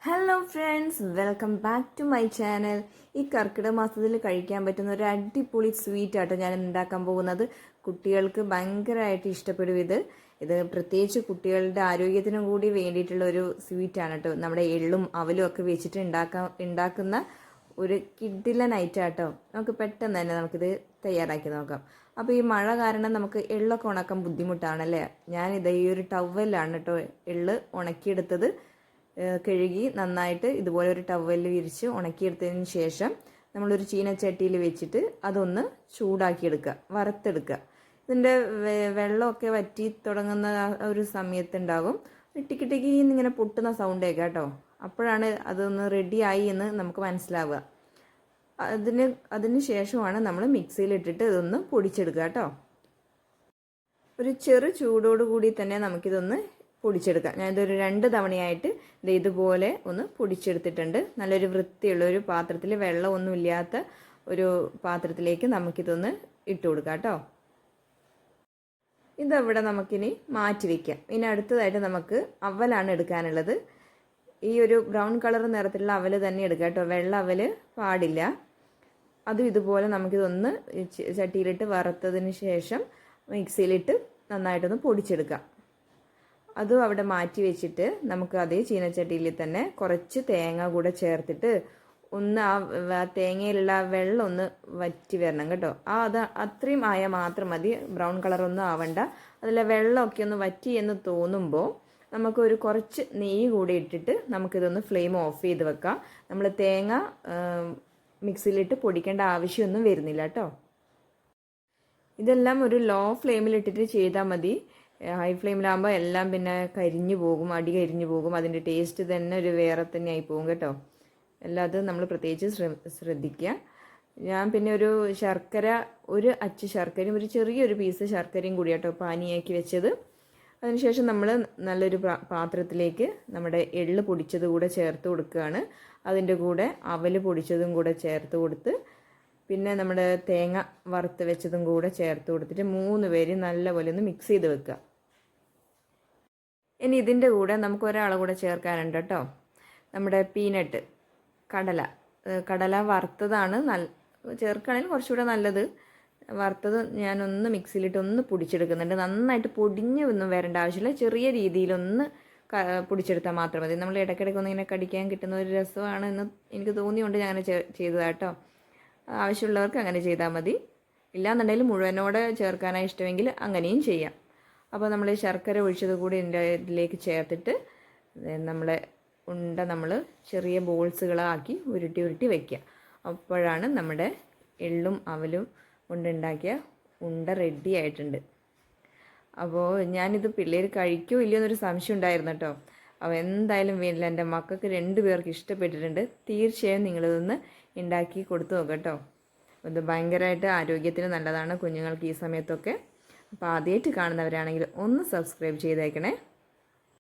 Hello friends, welcome back to my channel. ഈ കർക്കിടക മാസത്തിൽ കഴിക്കാൻ പറ്റുന്ന ഒരു അടിപൊളി സ്വീറ്റ് ആട്ടോ ഞാൻ ഉണ്ടാക്കാൻ പോകുന്നത്. കുട്ടികൾക്ക് ഭയങ്കരമായിട്ട് ഇഷ്ടപ്പെടും ഇത് പ്രത്യേകിച്ച് കുട്ടികളുടെ ആരോഗ്യത്തിനും കൂടി വേണ്ടിയിട്ടുള്ള ഒരു സ്വീറ്റാണ് കേട്ടോ. നമ്മുടെ എള്ളും അവലും ഒക്കെ വെച്ചിട്ട് ഉണ്ടാക്കുന്ന ഒരു കിഡിലൻ ഐറ്റം ആട്ടോ. നമുക്ക് പെട്ടെന്ന് തന്നെ നമുക്കിത് തയ്യാറാക്കി നോക്കാം. അപ്പോൾ ഈ മഴ കാരണം നമുക്ക് എള്ളൊക്കെ ഉണക്കാൻ ബുദ്ധിമുട്ടാണല്ലേ. ഞാനിത് ഈ ഒരു ടവലാണ് കേട്ടോ എള്ള് ഉണക്കിയെടുത്തത്. കഴുകി നന്നായിട്ട് ഇതുപോലെ ഒരു ടവലിൽ വിരിച്ച് ഉണക്കിയെടുത്തതിന് ശേഷം നമ്മളൊരു ചീനച്ചട്ടിയിൽ വെച്ചിട്ട് അതൊന്ന് ചൂടാക്കിയെടുക്കുക, വറുത്തെടുക്കുക. ഇതിൻ്റെ വെള്ളമൊക്കെ വറ്റി തുടങ്ങുന്ന ഒരു സമയത്തുണ്ടാകും ടിക്കി ഇങ്ങനെ പൊട്ടുന്ന സൗണ്ട് കേൾക്കാം കേട്ടോ. അപ്പോഴാണ് അതൊന്ന് റെഡിയായി എന്ന് നമുക്ക് മനസ്സിലാവുക. അതിന് ശേഷമാണ് നമ്മൾ മിക്സിയിലിട്ടിട്ട് ഇതൊന്ന് പൊടിച്ചെടുക്കുക കേട്ടോ. ഒരു ചെറു ചൂടോട് കൂടി തന്നെ നമുക്കിതൊന്ന് പൊടിച്ചെടുക്കാം. ഞാനിതൊരു 2 തവണയായിട്ട് ഇതുപോലെ ഒന്ന് പൊടിച്ചെടുത്തിട്ടുണ്ട്. നല്ലൊരു വൃത്തിയുള്ള ഒരു പാത്രത്തിൽ, വെള്ളമൊന്നും ഇല്ലാത്ത ഒരു പാത്രത്തിലേക്ക് നമുക്കിതൊന്ന് ഇട്ട് കൊടുക്കാം കേട്ടോ. ഇതവിടെ നമുക്കിനി മാറ്റി വയ്ക്കാം. ഇനി അടുത്തതായിട്ട് നമുക്ക് അവലാണ് എടുക്കാനുള്ളത്. ഈ ഒരു ബ്രൗൺ കളർ നിറത്തിലുള്ള അവൽ തന്നെ എടുക്കാം കേട്ടോ, വെള്ള അവൽ പാടില്ല. അതും ഇതുപോലെ നമുക്കിതൊന്ന് ചട്ടിയിലിട്ട് വറുത്തതിന് ശേഷം മിക്സിയിലിട്ട് നന്നായിട്ടൊന്ന് പൊടിച്ചെടുക്കാം. അതും അവിടെ മാറ്റി വെച്ചിട്ട് നമുക്ക് അതേ ചീനച്ചട്ടിയിൽ തന്നെ കുറച്ച് തേങ്ങ കൂടെ ചേർത്തിട്ട് ഒന്ന് ആ തേങ്ങയിലുള്ള വെള്ളം ഒന്ന് വറ്റി വരണം കേട്ടോ. അത്രയും ആയാൽ മാത്രം മതി, ബ്രൗൺ കളറൊന്നും ആവണ്ട. അതിലെ വെള്ളമൊക്കെ ഒന്ന് വറ്റി എന്ന് തോന്നുമ്പോൾ നമുക്കൊരു കുറച്ച് നെയ്യ് കൂടി ഇട്ടിട്ട് നമുക്കിതൊന്ന് ഫ്ലെയിം ഓഫ് ചെയ്ത് വെക്കാം. നമ്മൾ തേങ്ങ മിക്സിയിലിട്ട് പൊടിക്കേണ്ട ആവശ്യമൊന്നും വരുന്നില്ല കേട്ടോ. ഇതെല്ലാം ഒരു ലോ ഫ്ലെയിമിലിട്ടിട്ട് ചെയ്താൽ മതി. ഹൈ ഫ്ലെയിമിലാകുമ്പോൾ എല്ലാം പിന്നെ കരിഞ്ഞു പോകും, അടി കരിഞ്ഞു പോകും. അതിൻ്റെ ടേസ്റ്റ് തന്നെ ഒരു വേറെ തന്നെ ആയി പോകും കേട്ടോ. എല്ലാം അത് നമ്മൾ പ്രത്യേകിച്ച് ശ്രദ്ധിക്കുക. ഞാൻ പിന്നെ ഒരു ശർക്കര, ഒരു അച്ച് ശർക്കരയും ഒരു ചെറിയൊരു പീസ് ശർക്കരയും കൂടി കേട്ടോ പാനിയാക്കി വെച്ചത്. അതിനുശേഷം നമ്മൾ നല്ലൊരു പാത്രത്തിലേക്ക് നമ്മുടെ എള്ള് പൊടിച്ചത് കൂടെ ചേർത്ത് കൊടുക്കുകയാണ്. അതിൻ്റെ കൂടെ അവൽ പൊടിച്ചതും കൂടെ ചേർത്ത് കൊടുത്ത് പിന്നെ നമ്മുടെ തേങ്ങ വറുത്ത് വെച്ചതും കൂടെ ചേർത്ത് കൊടുത്തിട്ട് 3 പേര് നല്ലപോലെ ഒന്ന് മിക്സ് ചെയ്ത് വെക്കുക. ഇനി ഇതിൻ്റെ കൂടെ നമുക്ക് ഒരാളെ കൂടെ ചേർക്കാനുണ്ട് കേട്ടോ. നമ്മുടെ പീനട്ട്, കടല വറുത്തതാണ് ചേർക്കുകയാണെങ്കിൽ കുറച്ചുകൂടെ നല്ലത്. വറുത്തത് ഞാനൊന്ന് മിക്സിയിലിട്ട് ഒന്ന് പൊടിച്ചെടുക്കുന്നുണ്ട്. നന്നായിട്ട് പൊടിഞ്ഞ് ഒന്നും വരേണ്ട ആവശ്യമില്ല, ചെറിയ രീതിയിലൊന്ന് പൊടിച്ചെടുത്താൽ മാത്രം മതി. നമ്മൾ ഇടയ്ക്കിടയ്ക്ക് ഒന്ന് ഇങ്ങനെ കടിക്കാൻ കിട്ടുന്ന ഒരു രസമാണ് എന്ന് എനിക്ക് തോന്നിയുകൊണ്ട് ഞാൻ അങ്ങനെ ചെയ്തതാട്ടോ. ആവശ്യമുള്ളവർക്ക് അങ്ങനെ ചെയ്താൽ മതി. ഇല്ലാന്നുണ്ടെങ്കിൽ മുഴുവനോടെ ചേർക്കാനായി ഇഷ്ടമെങ്കിൽ അങ്ങനെയും ചെയ്യാം. അപ്പോൾ നമ്മൾ ശർക്കര ഒഴിച്ചത് കൂടി ഇതിലേക്ക് ചേർത്തിട്ട് നമ്മളെ നമ്മൾ ചെറിയ ബോൾസുകളാക്കി ഉരുട്ടി വയ്ക്കുക. അപ്പോഴാണ് നമ്മുടെ എള്ളും അവലും കൊണ്ടുണ്ടാക്കിയ ഉണ്ട റെഡി ആയിട്ടുണ്ട്. അപ്പോൾ ഞാനിത് പിള്ളേർ കഴിക്കുമോ ഇല്ലയോ എന്നൊരു സംശയം ഉണ്ടായിരുന്നു കേട്ടോ. അപ്പോൾ എന്തായാലും വീട്ടിൽ എൻ്റെ മക്കൾക്ക് 2 പേർക്ക് ഇഷ്ടപ്പെട്ടിട്ടുണ്ട്. തീർച്ചയായും നിങ്ങളിതൊന്ന് ഉണ്ടാക്കി കൊടുത്തു നോക്കാം കേട്ടോ. ഇത് ഭയങ്കരമായിട്ട് ആരോഗ്യത്തിന് നല്ലതാണ് കുഞ്ഞുങ്ങൾക്ക് ഈ സമയത്തൊക്കെ. അപ്പോൾ ആദ്യമായിട്ട് കാണുന്നവരാണെങ്കിൽ ഒന്ന് സബ്സ്ക്രൈബ് ചെയ്തേക്കണേ.